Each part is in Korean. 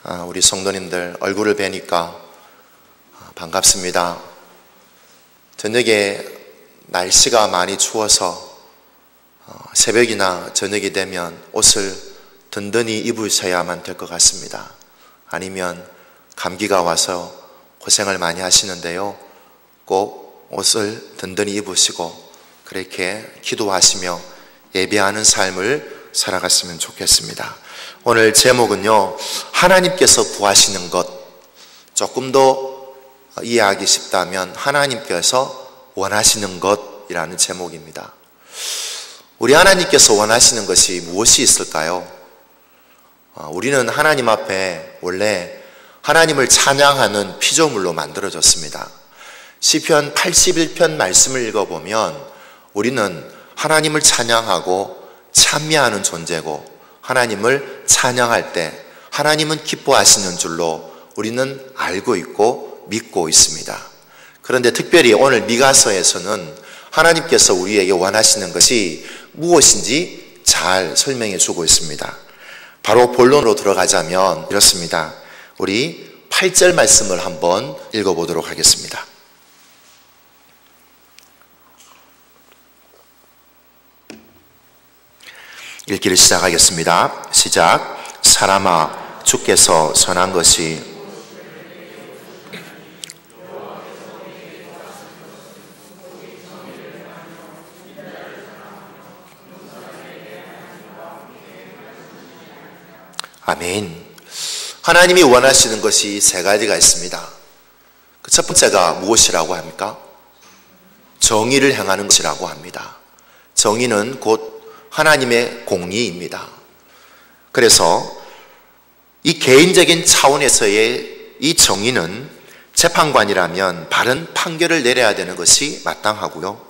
우리 성도님들 얼굴을 뵈니까 반갑습니다. 저녁에 날씨가 많이 추워서 새벽이나 저녁이 되면 옷을 든든히 입으셔야만 될 것 같습니다. 아니면 감기가 와서 고생을 많이 하시는데요, 꼭 옷을 든든히 입으시고 그렇게 기도하시며 예배하는 삶을 살아갔으면 좋겠습니다. 오늘 제목은요, 하나님께서 구하시는 것. 조금 더 이해하기 쉽다면 하나님께서 원하시는 것이라는 제목입니다. 우리 하나님께서 원하시는 것이 무엇이 있을까요? 우리는 하나님 앞에 원래 하나님을 찬양하는 피조물로 만들어졌습니다. 시편 81편 말씀을 읽어보면 우리는 하나님을 찬양하고 찬미하는 존재고, 하나님을 찬양할 때 하나님은 기뻐하시는 줄로 우리는 알고 있고 믿고 있습니다. 그런데 특별히 오늘 미가서에서는 하나님께서 우리에게 원하시는 것이 무엇인지 잘 설명해 주고 있습니다. 바로 본론으로 들어가자면 이렇습니다. 우리 8절 말씀을 한번 읽어보도록 하겠습니다. 읽기를 시작하겠습니다. 시작. 사람아, 주께서 선한 것이 아멘. 하나님이 원하시는 것이 세 가지가 있습니다. 그 첫 번째가 무엇이라고 합니까? 정의를 행하는 것이라고 합니다. 정의는 곧 하나님의 공의입니다. 그래서 이 개인적인 차원에서의 이 정의는 재판관이라면 바른 판결을 내려야 되는 것이 마땅하고요.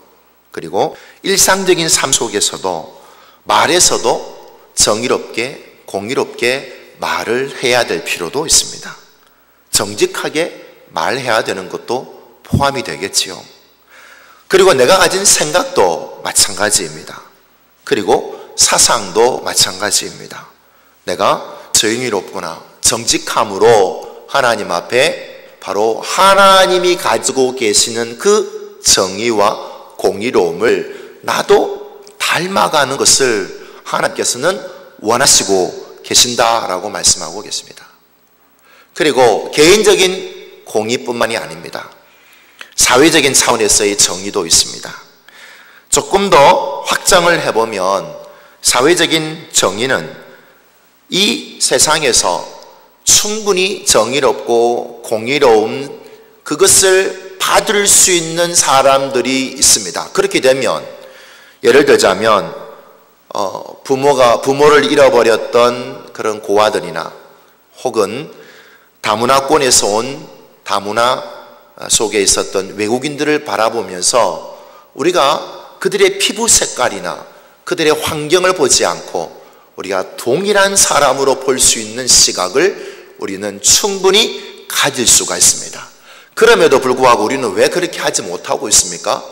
그리고 일상적인 삶 속에서도 말에서도 정의롭게 공의롭게 말을 해야 될 필요도 있습니다. 정직하게 말해야 되는 것도 포함이 되겠지요. 그리고 내가 가진 생각도 마찬가지입니다. 그리고 사상도 마찬가지입니다. 내가 정의롭거나 정직함으로 하나님 앞에 바로 하나님이 가지고 계시는 그 정의와 공의로움을 나도 닮아가는 것을 하나님께서는 원하시고 계신다라고 말씀하고 계십니다. 그리고 개인적인 공의뿐만이 아닙니다. 사회적인 차원에서의 정의도 있습니다. 조금 더 확장을 해보면 사회적인 정의는 이 세상에서 충분히 정의롭고 공의로운 그것을 받을 수 있는 사람들이 있습니다. 그렇게 되면 예를 들자면 부모를 잃어버렸던 그런 고아들이나 혹은 다문화권에서 온 다문화 속에 있었던 외국인들을 바라보면서 우리가 그들의 피부 색깔이나 그들의 환경을 보지 않고 우리가 동일한 사람으로 볼 수 있는 시각을 우리는 충분히 가질 수가 있습니다. 그럼에도 불구하고 우리는 왜 그렇게 하지 못하고 있습니까?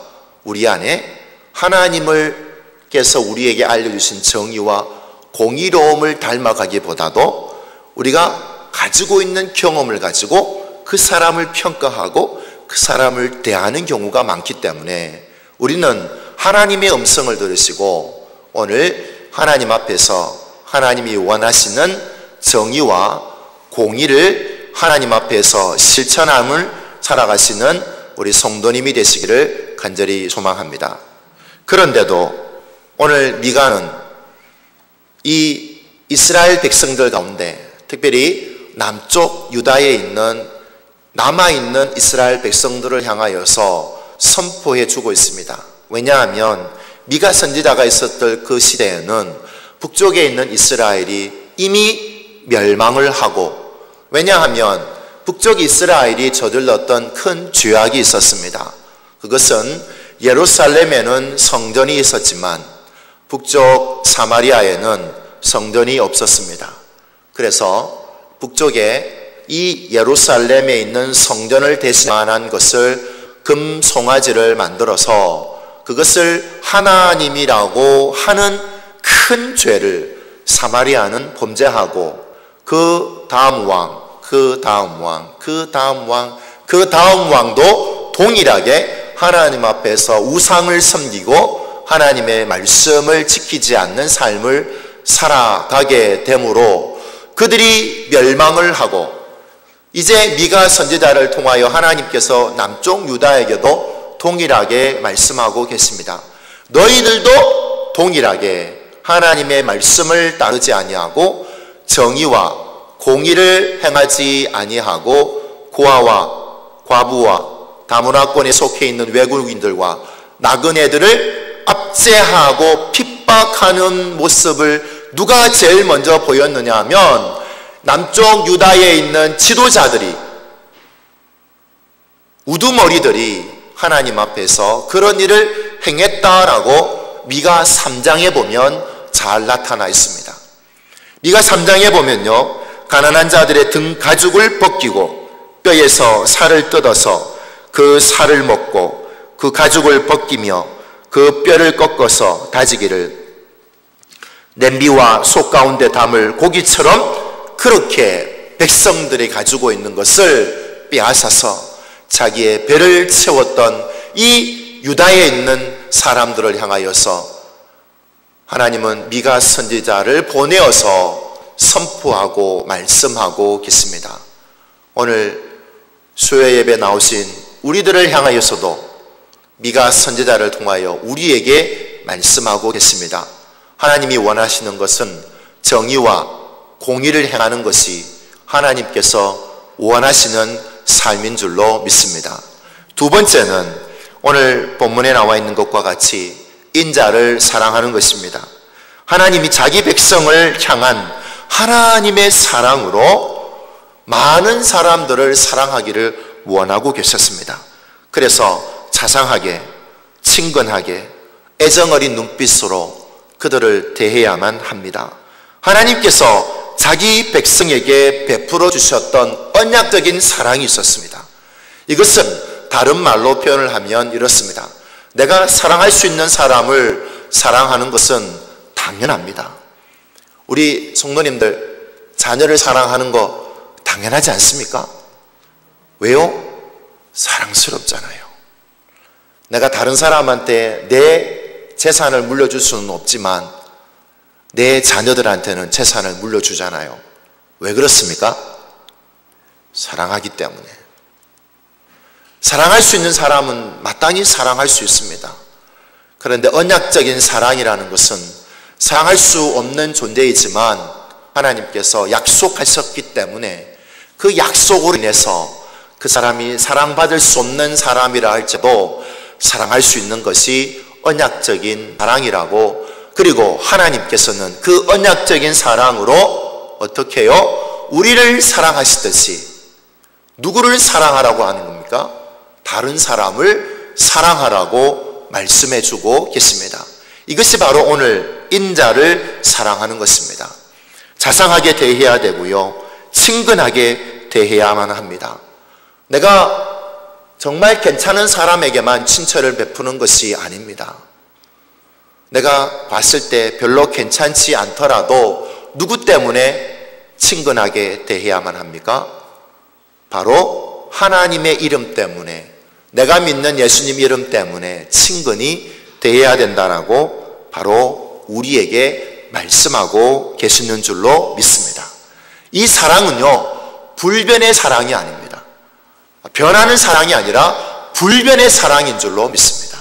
우리 안에 하나님께서 우리에게 알려주신 정의와 공의로움을 닮아가기보다도 우리가 가지고 있는 경험을 가지고 그 사람을 평가하고 그 사람을 대하는 경우가 많기 때문에 우리는 하나님의 음성을 들으시고 오늘 하나님 앞에서 하나님이 원하시는 정의와 공의를 하나님 앞에서 실천함을 살아가시는 우리 성도님이 되시기를 간절히 소망합니다. 그런데도 오늘 미가는 이 이스라엘 백성들 가운데 특별히 남쪽 유다에 있는 남아있는 이스라엘 백성들을 향하여서 선포해 주고 있습니다. 왜냐하면 미가 선지자가 있었던 그 시대에는 북쪽에 있는 이스라엘이 이미 멸망을 하고, 왜냐하면 북쪽 이스라엘이 저질렀던 큰 죄악이 있었습니다. 그것은 예루살렘에는 성전이 있었지만 북쪽 사마리아에는 성전이 없었습니다. 그래서 북쪽에 이 예루살렘에 있는 성전을 대신한 것을 금 송아지를 만들어서 그것을 하나님이라고 하는 큰 죄를 사마리아는 범죄하고 그 다음 왕, 그 다음 왕, 그 다음 왕, 그 다음 왕도 동일하게 하나님 앞에서 우상을 섬기고 하나님의 말씀을 지키지 않는 삶을 살아가게 되므로 그들이 멸망을 하고, 이제 미가 선지자를 통하여 하나님께서 남쪽 유다에게도 동일하게 말씀하고 계십니다. 너희들도 동일하게 하나님의 말씀을 따르지 아니하고 정의와 공의를 행하지 아니하고 고아와 과부와 다문화권에 속해 있는 외국인들과 나그네들을 압제하고 핍박하는 모습을 누가 제일 먼저 보였느냐 하면 남쪽 유다에 있는 지도자들이, 우두머리들이 하나님 앞에서 그런 일을 행했다라고 미가 3장에 보면 잘 나타나 있습니다. 미가 3장에 보면요, 가난한 자들의 등 가죽을 벗기고 뼈에서 살을 뜯어서 그 살을 먹고 그 가죽을 벗기며 그 뼈를 꺾어서 다지기를 냄비와 속 가운데 담을 고기처럼 그렇게 백성들이 가지고 있는 것을 빼앗아서 자기의 배를 채웠던 이 유다에 있는 사람들을 향하여서 하나님은 미가 선지자를 보내어서 선포하고 말씀하고 계십니다. 오늘 수요 예배 나오신 우리들을 향하여서도 미가 선지자를 통하여 우리에게 말씀하고 계십니다. 하나님이 원하시는 것은 정의와 공의를 행하는 것이 하나님께서 원하시는 삶인 줄로 믿습니다. 두 번째는 오늘 본문에 나와 있는 것과 같이 인자를 사랑하는 것입니다. 하나님이 자기 백성을 향한 하나님의 사랑으로 많은 사람들을 사랑하기를 원하고 계셨습니다. 그래서 자상하게, 친근하게, 애정어린 눈빛으로 그들을 대해야만 합니다. 하나님께서 자기 백성에게 베풀어 주셨던 언약적인 사랑이 있었습니다. 이것은 다른 말로 표현을 하면 이렇습니다. 내가 사랑할 수 있는 사람을 사랑하는 것은 당연합니다. 우리 성도님들 자녀를 사랑하는 거 당연하지 않습니까? 왜요? 사랑스럽잖아요. 내가 다른 사람한테 내 재산을 물려줄 수는 없지만 내 자녀들한테는 재산을 물려주잖아요. 왜 그렇습니까? 사랑하기 때문에. 사랑할 수 있는 사람은 마땅히 사랑할 수 있습니다. 그런데 언약적인 사랑이라는 것은 사랑할 수 없는 존재이지만 하나님께서 약속하셨기 때문에 그 약속으로 인해서 그 사람이 사랑받을 수 없는 사람이라 할지라도 사랑할 수 있는 것이 언약적인 사랑이라고, 그리고 하나님께서는 그 언약적인 사랑으로 어떻게 해요? 우리를 사랑하시듯이 누구를 사랑하라고 하는 겁니까? 다른 사람을 사랑하라고 말씀해 주고 계십니다. 이것이 바로 오늘 인자를 사랑하는 것입니다. 자상하게 대해야 되고요, 친근하게 대해야만 합니다. 내가 정말 괜찮은 사람에게만 친절을 베푸는 것이 아닙니다. 내가 봤을 때 별로 괜찮지 않더라도 누구 때문에 친근하게 대해야만 합니까? 바로 하나님의 이름 때문에, 내가 믿는 예수님 이름 때문에 친근히 대해야 된다라고 바로 우리에게 말씀하고 계시는 줄로 믿습니다. 이 사랑은요, 불변의 사랑이 아닙니다. 변하는 사랑이 아니라 불변의 사랑인 줄로 믿습니다.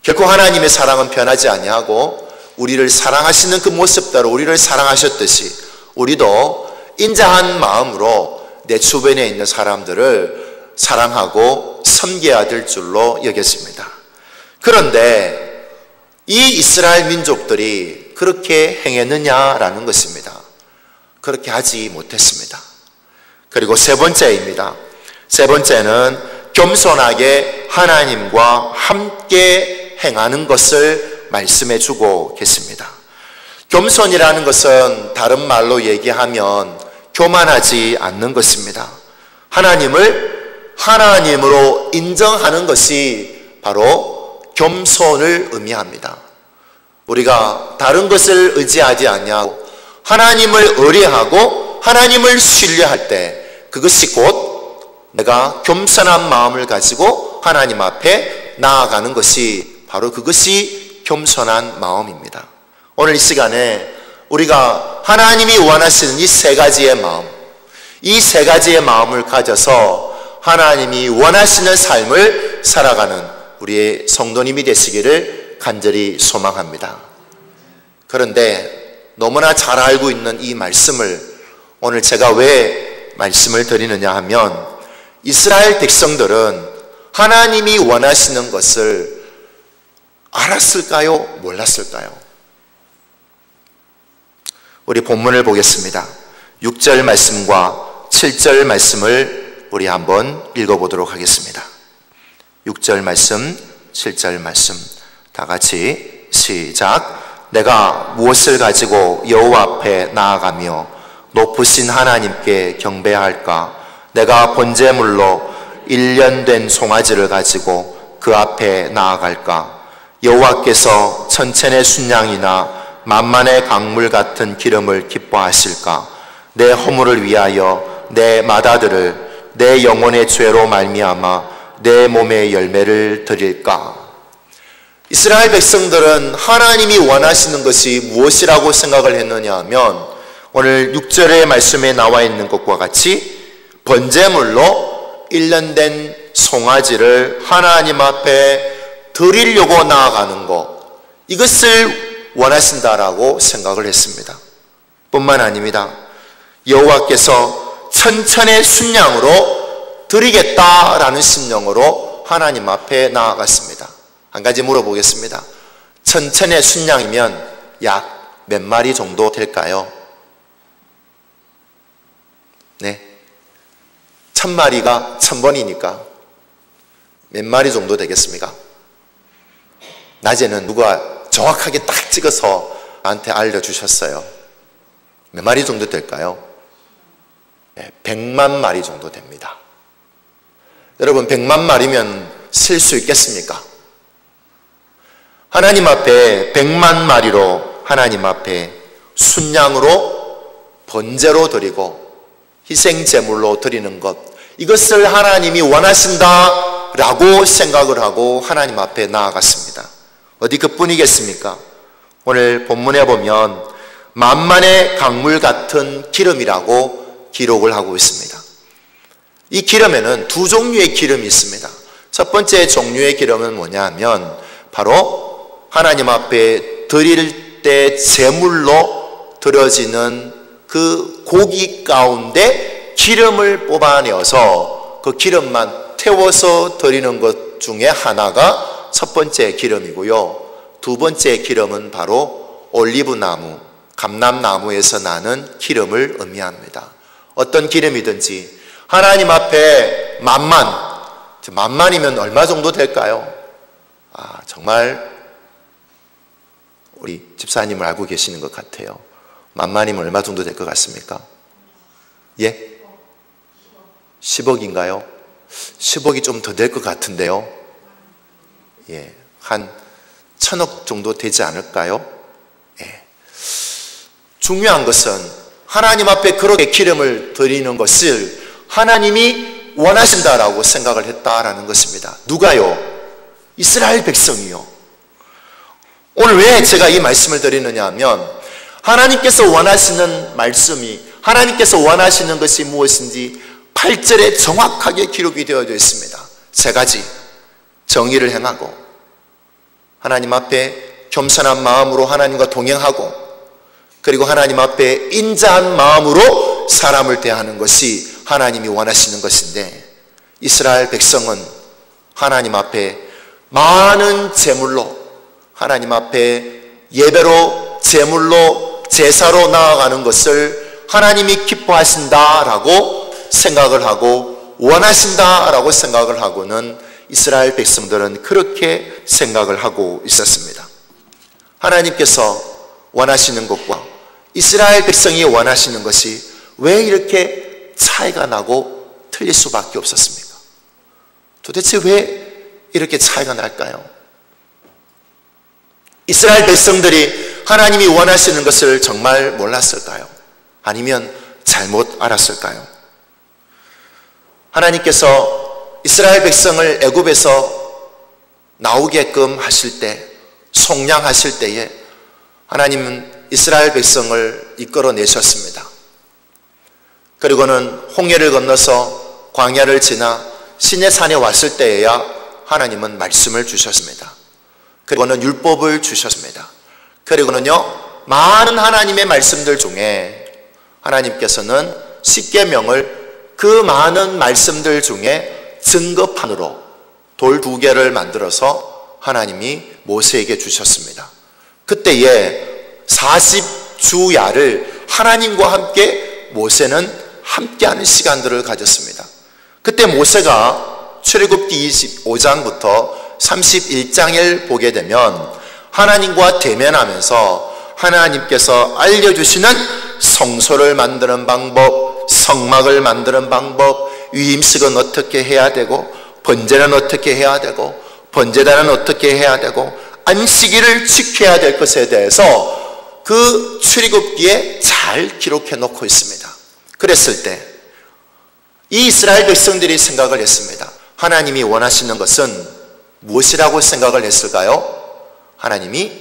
결코 하나님의 사랑은 변하지 아니하고 우리를 사랑하시는 그 모습대로 우리를 사랑하셨듯이 우리도 인자한 마음으로 내 주변에 있는 사람들을 사랑하고 섬겨야 될 줄로 여겼습니다. 그런데 이 이스라엘 민족들이 그렇게 행했느냐라는 것입니다. 그렇게 하지 못했습니다. 그리고 세 번째입니다. 세 번째는 겸손하게 하나님과 함께 행하는 것을 말씀해 주고 계십니다. 겸손이라는 것은 다른 말로 얘기하면 교만하지 않는 것입니다. 하나님을 하나님으로 인정하는 것이 바로 겸손을 의미합니다. 우리가 다른 것을 의지하지 아니하고 하나님을 의뢰하고 하나님을 신뢰할 때 그것이 곧 내가 겸손한 마음을 가지고 하나님 앞에 나아가는 것이 바로 그것이 겸손한 마음입니다. 오늘 이 시간에 우리가 하나님이 원하시는 이 세 가지의 마음, 이 세 가지의 마음을 가져서 하나님이 원하시는 삶을 살아가는 우리의 성도님이 되시기를 간절히 소망합니다. 그런데 너무나 잘 알고 있는 이 말씀을 오늘 제가 왜 말씀을 드리느냐 하면 이스라엘 백성들은 하나님이 원하시는 것을 알았을까요? 몰랐을까요? 우리 본문을 보겠습니다. 6절 말씀과 7절 말씀을 우리 한번 읽어보도록 하겠습니다. 6절 말씀, 7절 말씀 다 같이 시작. 내가 무엇을 가지고 여호와 앞에 나아가며 높으신 하나님께 경배할까? 내가 번제물로 1년 된 송아지를 가지고 그 앞에 나아갈까? 여호와께서 천천의 순양이나 만만의 강물 같은 기름을 기뻐하실까? 내 허물을 위하여 내 맏아들을 내 영혼의 죄로 말미암아 내 몸의 열매를 드릴까? 이스라엘 백성들은 하나님이 원하시는 것이 무엇이라고 생각을 했느냐 하면 오늘 6절의 말씀에 나와 있는 것과 같이 번제물로 1년 된 송아지를 하나님 앞에 드리려고 나아가는 것, 이것을 원하신다라고 생각을 했습니다. 뿐만 아닙니다. 여호와께서 천천의 순양으로 드리겠다라는 심령으로 하나님 앞에 나아갔습니다. 한 가지 물어보겠습니다. 천천의 순양이면 약 몇 마리 정도 될까요? 네, 1000마리가 1000번이니까 몇 마리 정도 되겠습니까? 낮에는 누가 정확하게 딱 찍어서 나한테 알려주셨어요. 몇 마리 정도 될까요? 네, 100만 마리 정도 됩니다. 여러분, 100만 마리면 쓸 수 있겠습니까? 하나님 앞에 100만 마리로 하나님 앞에 순양으로 번제로 드리고 희생제물로 드리는 것, 이것을 하나님이 원하신다라고 생각을 하고 하나님 앞에 나아갔습니다. 어디 그뿐이겠습니까? 오늘 본문에 보면 만만의 강물 같은 기름이라고 기록을 하고 있습니다. 이 기름에는 두 종류의 기름이 있습니다. 첫 번째 종류의 기름은 뭐냐 하면 바로 하나님 앞에 드릴 때 제물로 드려지는 그 고기 가운데 기름을 뽑아내어서 그 기름만 태워서 드리는 것 중에 하나가 첫 번째 기름이고요. 두 번째 기름은 바로 올리브나무, 감람나무에서 나는 기름을 의미합니다. 어떤 기름이든지 하나님 앞에 만만이면 얼마 정도 될까요? 정말 우리 집사님을 알고 계시는 것 같아요. 만만이면 얼마 정도 될 것 같습니까? 예? 10억인가요? 10억이 좀 더 될 것 같은데요. 예, 한 1000억 정도 되지 않을까요? 예. 중요한 것은 하나님 앞에 그렇게 기름을 드리는 것을 하나님이 원하신다라고 생각을 했다라는 것입니다. 누가요? 이스라엘 백성이요. 오늘 왜 제가 이 말씀을 드리느냐 하면 하나님께서 원하시는 말씀이, 하나님께서 원하시는 것이 무엇인지 8절에 정확하게 기록이 되어져 있습니다. 세 가지: 정의를 행하고, 하나님 앞에 겸손한 마음으로 하나님과 동행하고, 그리고 하나님 앞에 인자한 마음으로 사람을 대하는 것이 하나님이 원하시는 것인데, 이스라엘 백성은 하나님 앞에 많은 제물로, 하나님 앞에 예배로, 제물로, 제사로 나아가는 것을 하나님이 기뻐하신다라고 생각을 하고 원하신다라고 생각을 하고는 이스라엘 백성들은 그렇게 생각을 하고 있었습니다. 하나님께서 원하시는 것과 이스라엘 백성이 원하시는 것이 왜 이렇게 차이가 나고 틀릴 수밖에 없었습니까? 도대체 왜 이렇게 차이가 날까요? 이스라엘 백성들이 하나님이 원하시는 것을 정말 몰랐을까요? 아니면 잘못 알았을까요? 하나님께서 이스라엘 백성을 애굽에서 나오게끔 하실 때, 속량하실 때에 하나님은 이스라엘 백성을 이끌어내셨습니다. 그리고는 홍해를 건너서 광야를 지나 시내산에 왔을 때에야 하나님은 말씀을 주셨습니다. 그리고는 율법을 주셨습니다. 그리고는요, 많은 하나님의 말씀들 중에 하나님께서는 십계명을 그 많은 말씀들 중에 증거판으로 돌 2개를 만들어서 하나님이 모세에게 주셨습니다. 그때에 40주야를 하나님과 함께 모세는 함께하는 시간들을 가졌습니다. 그때 모세가 출애굽기 25장부터 31장을 보게 되면 하나님과 대면하면서 하나님께서 알려주시는 성소를 만드는 방법, 성막을 만드는 방법, 위임식은 어떻게 해야 되고, 번제는 어떻게 해야 되고, 번제단은 어떻게 해야 되고, 안식일을 지켜야 될 것에 대해서 그 출애굽기에 잘 기록해 놓고 있습니다. 그랬을 때 이 이스라엘 백성들이 생각을 했습니다. 하나님이 원하시는 것은 무엇이라고 생각을 했을까요? 하나님이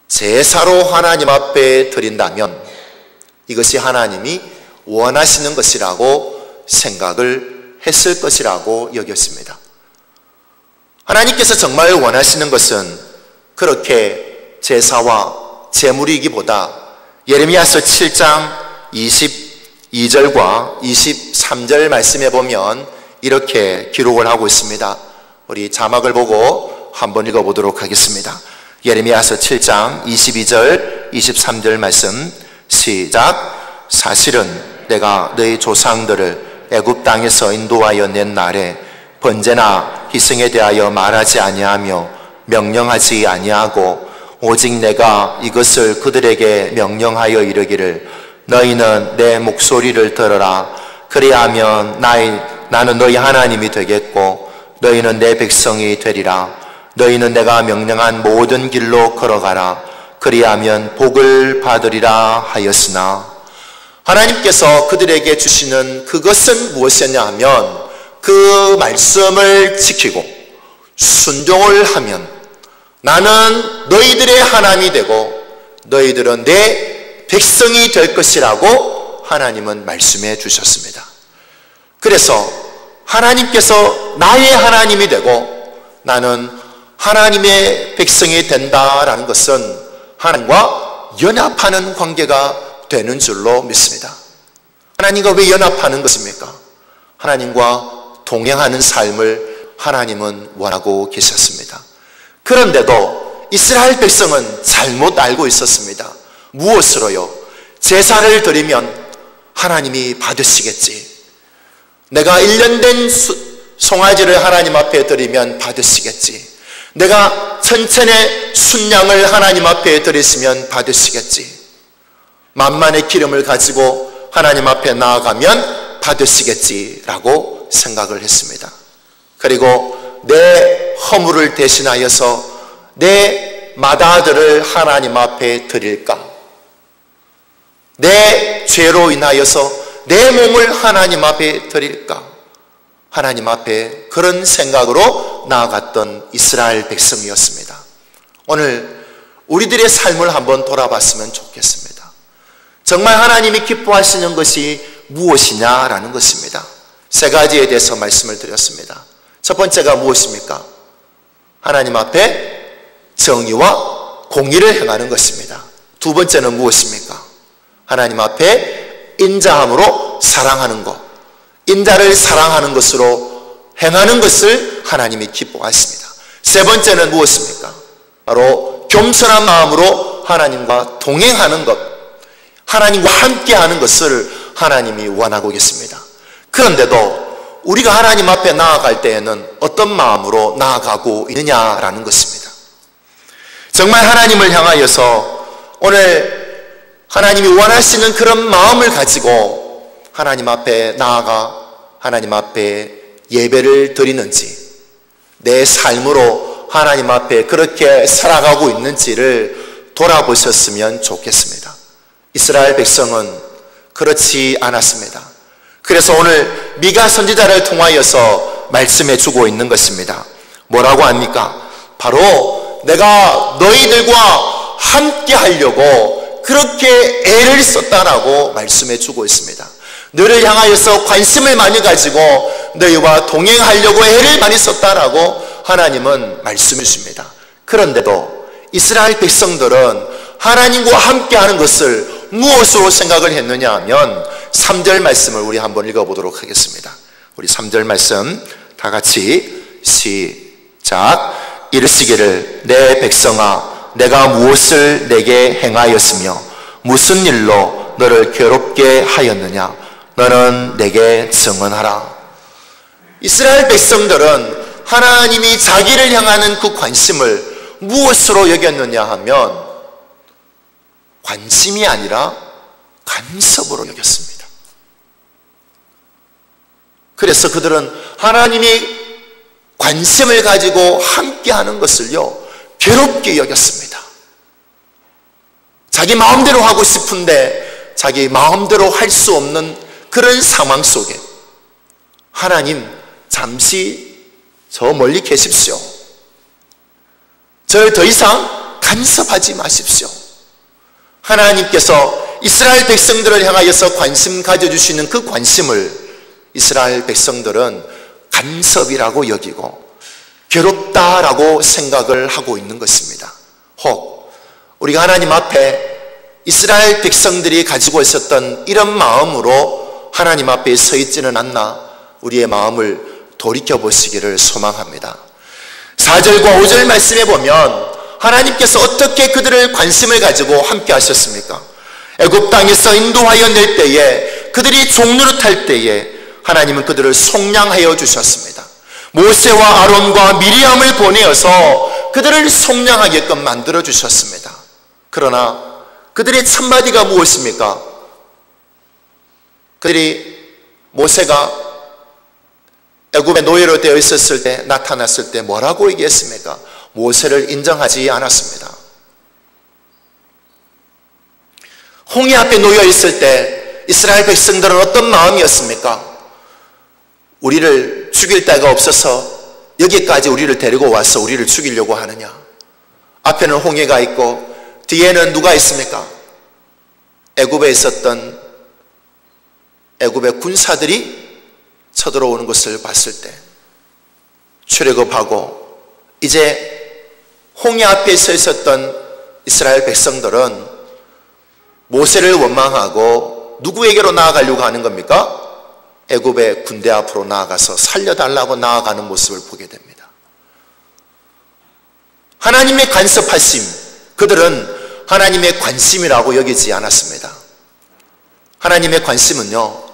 제사로 하나님 앞에 드린다면 이것이 하나님이 원하시는 것이라고 생각을 했을 것이라고 여겼습니다. 하나님께서 정말 원하시는 것은 그렇게 제사와 제물이기보다 예레미야서 7장 22절과 23절 말씀에 보면 이렇게 기록을 하고 있습니다. 우리 자막을 보고 한번 읽어보도록 하겠습니다. 예레미야서 7장 22절 23절 말씀 시작. 사실은 내가 너희 조상들을 애굽 땅에서 인도하여 낸 날에 번제나 희생에 대하여 말하지 아니하며 명령하지 아니하고 오직 내가 이것을 그들에게 명령하여 이르기를 너희는 내 목소리를 들어라. 그리하면 나는 너희 하나님이 되겠고 너희는 내 백성이 되리라. 너희는 내가 명령한 모든 길로 걸어가라. 그리하면 복을 받으리라 하였으나 하나님께서 그들에게 주시는 그것은 무엇이었냐 하면 그 말씀을 지키고 순종을 하면 나는 너희들의 하나님이 되고 너희들은 내 백성이 될 것이라고 하나님은 말씀해 주셨습니다. 그래서 하나님께서 나의 하나님이 되고 나는 하나님의 백성이 된다라는 것은 하나님과 연합하는 관계가 되는 줄로 믿습니다. 하나님과 왜 연합하는 것입니까? 하나님과 동행하는 삶을 하나님은 원하고 계셨습니다. 그런데도 이스라엘 백성은 잘못 알고 있었습니다. 무엇으로요? 제사를 드리면 하나님이 받으시겠지. 내가 1년 된 송아지를 하나님 앞에 드리면 받으시겠지. 내가 천천의 순양을 하나님 앞에 드리시면 받으시겠지. 만만의 기름을 가지고 하나님 앞에 나아가면 받으시겠지라고 생각을 했습니다. 그리고 내 허물을 대신하여서 내 맏아들을 하나님 앞에 드릴까? 내 죄로 인하여서 내 몸을 하나님 앞에 드릴까? 하나님 앞에 그런 생각으로 나아갔던 이스라엘 백성이었습니다. 오늘 우리들의 삶을 한번 돌아봤으면 좋겠습니다. 정말 하나님이 기뻐하시는 것이 무엇이냐라는 것입니다. 3가지에 대해서 말씀을 드렸습니다. 첫 번째가 무엇입니까? 하나님 앞에 정의와 공의를 행하는 것입니다. 두 번째는 무엇입니까? 하나님 앞에 인자함으로 사랑하는 것, 인자를 사랑하는 것으로 행하는 것을 하나님이 기뻐하십니다. 세 번째는 무엇입니까? 바로 겸손한 마음으로 하나님과 동행하는 것, 하나님과 함께하는 것을 하나님이 원하고 계십니다. 그런데도 우리가 하나님 앞에 나아갈 때에는 어떤 마음으로 나아가고 있느냐라는 것입니다. 정말 하나님을 향하여서 오늘 하나님이 원하시는 그런 마음을 가지고 하나님 앞에 나아가 하나님 앞에 예배를 드리는지, 내 삶으로 하나님 앞에 그렇게 살아가고 있는지를 돌아보셨으면 좋겠습니다. 이스라엘 백성은 그렇지 않았습니다. 그래서 오늘 미가 선지자를 통하여서 말씀해 주고 있는 것입니다. 뭐라고 합니까? 바로 내가 너희들과 함께 하려고 그렇게 애를 썼다라고 말씀해 주고 있습니다. 너를 향하여서 관심을 많이 가지고 너희와 동행하려고 애를 많이 썼다라고 하나님은 말씀해 주십니다. 그런데도 이스라엘 백성들은 하나님과 함께하는 것을 무엇으로 생각을 했느냐 하면 3절 말씀을 우리 한번 읽어보도록 하겠습니다. 우리 3절 말씀 다 같이 시작. 이르시기를 내 백성아 내가 무엇을 내게 행하였으며 무슨 일로 너를 괴롭게 하였느냐 너는 내게 증언하라. 이스라엘 백성들은 하나님이 자기를 향하는 그 관심을 무엇으로 여겼느냐 하면 관심이 아니라 간섭으로 여겼습니다. 그래서 그들은 하나님이 관심을 가지고 함께하는 것을요 괴롭게 여겼습니다. 자기 마음대로 하고 싶은데 자기 마음대로 할 수 없는 그런 상황 속에 하나님 잠시 저 멀리 계십시오. 저를 더 이상 간섭하지 마십시오. 하나님께서 이스라엘 백성들을 향하여서 관심 가져주시는 그 관심을 이스라엘 백성들은 간섭이라고 여기고 괴롭다라고 생각을 하고 있는 것입니다. 혹 우리가 하나님 앞에 이스라엘 백성들이 가지고 있었던 이런 마음으로 하나님 앞에 서 있지는 않나 우리의 마음을 돌이켜보시기를 소망합니다. 4절과 5절 말씀에 보면 하나님께서 어떻게 그들을 관심을 가지고 함께 하셨습니까? 애굽 땅에서 인도하여 낼 때에 그들이 종노릇할 때에 하나님은 그들을 속량하여 주셨습니다. 모세와 아론과 미리암을 보내어서 그들을 속량하게끔 만들어 주셨습니다. 그러나 그들의 첫마디가 무엇입니까? 그들이 모세가 애굽의 노예로 되어 있었을 때 나타났을 때 뭐라고 얘기했습니까? 모세를 인정하지 않았습니다. 홍해 앞에 놓여 있을 때 이스라엘 백성들은 어떤 마음이었습니까? 우리를 죽일 데가 없어서 여기까지 우리를 데리고 와서 우리를 죽이려고 하느냐? 앞에는 홍해가 있고 뒤에는 누가 있습니까? 애굽에 있었던 애굽의 군사들이 쳐들어오는 것을 봤을 때 출애굽하고 이제 홍해 앞에 서 있었던 이스라엘 백성들은 모세를 원망하고 누구에게로 나아가려고 하는 겁니까? 애굽의 군대 앞으로 나아가서 살려달라고 나아가는 모습을 보게 됩니다. 하나님의 간섭하심, 그들은 하나님의 관심이라고 여기지 않았습니다. 하나님의 관심은요,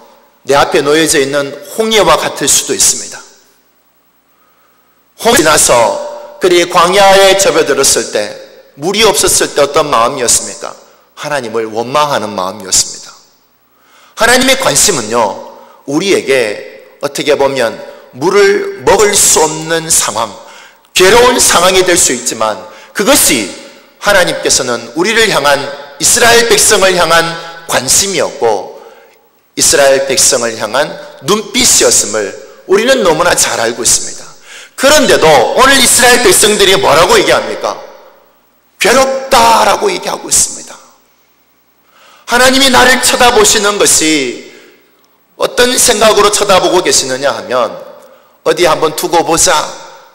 내 앞에 놓여져 있는 홍해와 같을 수도 있습니다. 홍해 지나서 그들이 광야에 접어들었을 때, 물이 없었을 때 어떤 마음이었습니까? 하나님을 원망하는 마음이었습니다. 하나님의 관심은요, 우리에게 어떻게 보면 물을 먹을 수 없는 상황, 괴로운 상황이 될 수 있지만 그것이 하나님께서는 우리를 향한, 이스라엘 백성을 향한 관심이었고 이스라엘 백성을 향한 눈빛이었음을 우리는 너무나 잘 알고 있습니다. 그런데도 오늘 이스라엘 백성들이 뭐라고 얘기합니까? 괴롭다라고 얘기하고 있습니다. 하나님이 나를 쳐다보시는 것이 어떤 생각으로 쳐다보고 계시느냐 하면, 어디 한번 두고 보자,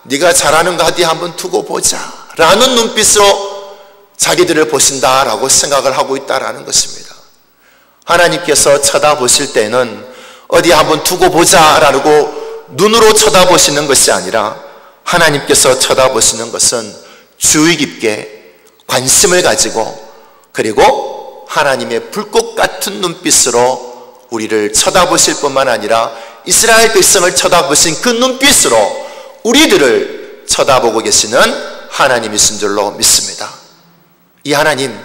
네가 잘하는 거 어디 한번 두고 보자 라는 눈빛으로 자기들을 보신다라고 생각을 하고 있다라는 것입니다. 하나님께서 쳐다보실 때는 어디 한번 두고 보자 라고 눈으로 쳐다보시는 것이 아니라, 하나님께서 쳐다보시는 것은 주의 깊게 관심을 가지고, 그리고 하나님의 불꽃 같은 눈빛으로 우리를 쳐다보실 뿐만 아니라 이스라엘 백성을 쳐다보신 그 눈빛으로 우리들을 쳐다보고 계시는 하나님이신 줄로 믿습니다. 이 하나님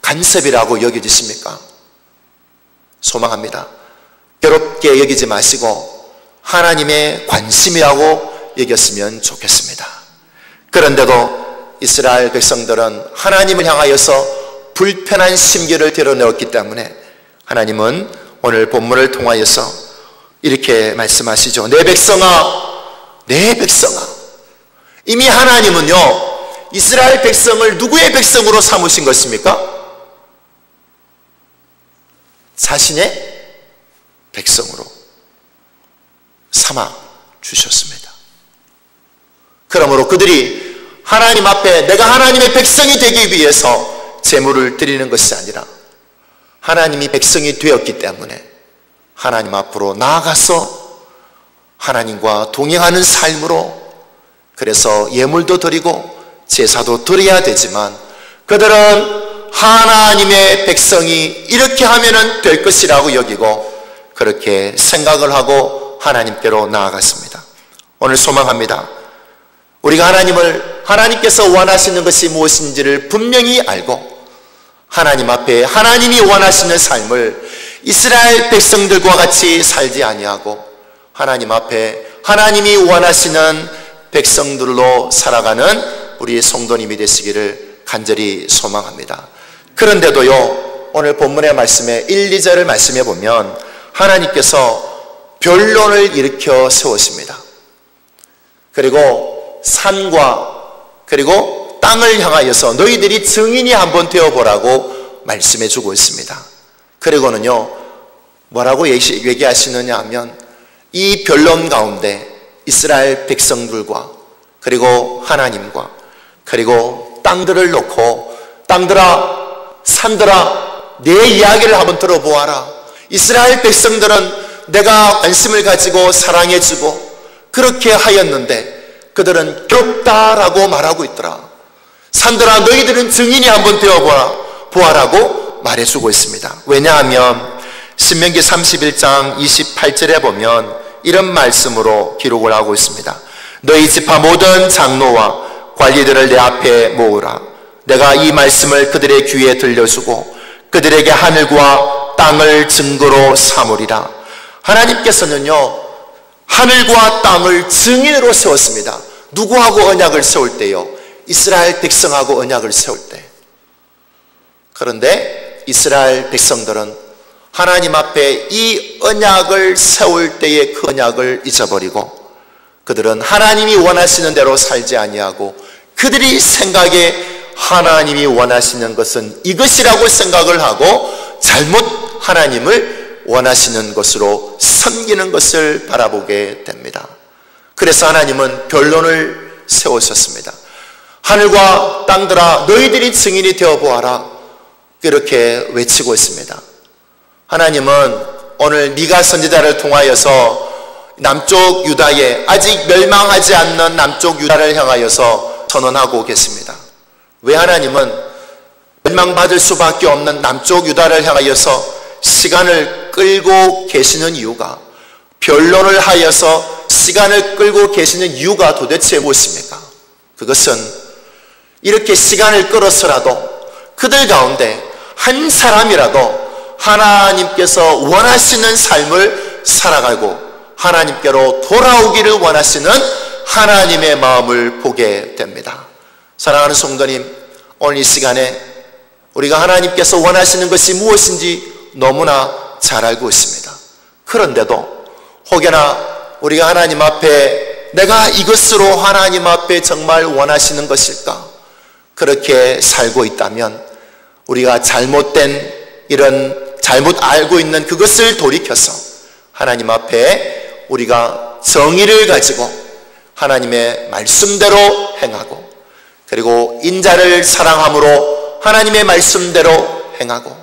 간섭이라고 여겨지십니까? 소망합니다. 괴롭게 여기지 마시고 하나님의 관심이라고 여겼으면 좋겠습니다. 그런데도 이스라엘 백성들은 하나님을 향하여서 불편한 심기를 드러내었기 때문에 하나님은 오늘 본문을 통하여서 이렇게 말씀하시죠. 내 백성아, 내 백성아. 이미 하나님은요, 이스라엘 백성을 누구의 백성으로 삼으신 것입니까? 자신의 백성으로 삼아 주셨습니다. 그러므로 그들이 하나님 앞에 내가 하나님의 백성이 되기 위해서 제물을 드리는 것이 아니라 하나님이 백성이 되었기 때문에 하나님 앞으로 나아가서 하나님과 동행하는 삶으로, 그래서 예물도 드리고 제사도 드려야 되지만 그들은 하나님의 백성이 이렇게 하면 될 것이라고 여기고 그렇게 생각을 하고 하나님께로 나아갔습니다. 오늘 소망합니다. 우리가 하나님께서 원하시는 것이 무엇인지를 분명히 알고 하나님 앞에 하나님이 원하시는 삶을 이스라엘 백성들과 같이 살지 아니하고 하나님 앞에 하나님이 원하시는 백성들로 살아가는 우리 성도님이 되시기를 간절히 소망합니다. 그런데도요, 오늘 본문의 말씀에 1, 2절을 말씀해 보면 하나님께서 변론을 일으켜 세우십니다. 그리고 산과 그리고 땅을 향하여서 너희들이 증인이 한번 되어보라고 말씀해 주고 있습니다. 그리고는요, 뭐라고 얘기하시느냐 하면 이 변론 가운데 이스라엘 백성들과 그리고 하나님과 그리고 땅들을 놓고 땅들아, 산들아, 내 이야기를 한번 들어보아라. 이스라엘 백성들은 내가 관심을 가지고 사랑해주고 그렇게 하였는데 그들은 괴롭다라고 말하고 있더라. 산들아, 너희들은 증인이 한번 되어보아라고 말해주고 있습니다. 왜냐하면 신명기 31장 28절에 보면 이런 말씀으로 기록을 하고 있습니다. 너희 지파 모든 장로와 관리들을 내 앞에 모으라. 내가 이 말씀을 그들의 귀에 들려주고 그들에게 하늘과 땅을 증거로 삼으리라. 하나님께서는요, 하늘과 땅을 증인으로 세웠습니다. 누구하고 언약을 세울 때요? 이스라엘 백성하고 언약을 세울 때. 그런데 이스라엘 백성들은 하나님 앞에 이 언약을 세울 때의 그 언약을 잊어버리고 그들은 하나님이 원하시는 대로 살지 아니하고 그들이 생각에 하나님이 원하시는 것은 이것이라고 생각을 하고 잘못 하나님을 원하시는 것으로 섬기는 것을 바라보게 됩니다. 그래서 하나님은 변론을 세우셨습니다. 하늘과 땅들아, 너희들이 증인이 되어보아라. 이렇게 외치고 있습니다. 하나님은 오늘 미가 선지자를 통하여서 남쪽 유다에 아직 멸망하지 않는 남쪽 유다를 향하여서 선언하고 계십니다. 왜 하나님은 멸망받을 수밖에 없는 남쪽 유다를 향하여서 시간을 끌고 계시는 이유가, 변론을 하여서 시간을 끌고 계시는 이유가 도대체 무엇입니까? 그것은 이렇게 시간을 끌어서라도 그들 가운데 한 사람이라도 하나님께서 원하시는 삶을 살아가고 하나님께로 돌아오기를 원하시는 하나님의 마음을 보게 됩니다. 사랑하는 성도님, 오늘 이 시간에 우리가 하나님께서 원하시는 것이 무엇인지 너무나 잘 알고 있습니다. 그런데도 혹여나 우리가 하나님 앞에 내가 이것으로 하나님 앞에 정말 원하시는 것일까? 그렇게 살고 있다면 우리가 잘못된 이런 잘못 알고 있는 그것을 돌이켜서 하나님 앞에 우리가 정의를 가지고 하나님의 말씀대로 행하고 그리고 인자를 사랑함으로 하나님의 말씀대로 행하고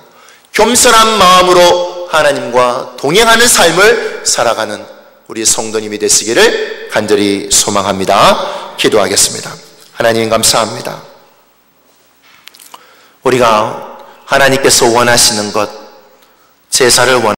겸손한 마음으로 하나님과 동행하는 삶을 살아가는 우리 성도님이 되시기를 간절히 소망합니다. 기도하겠습니다. 하나님 감사합니다. 우리가 하나님께서 원하시는 것, 제사를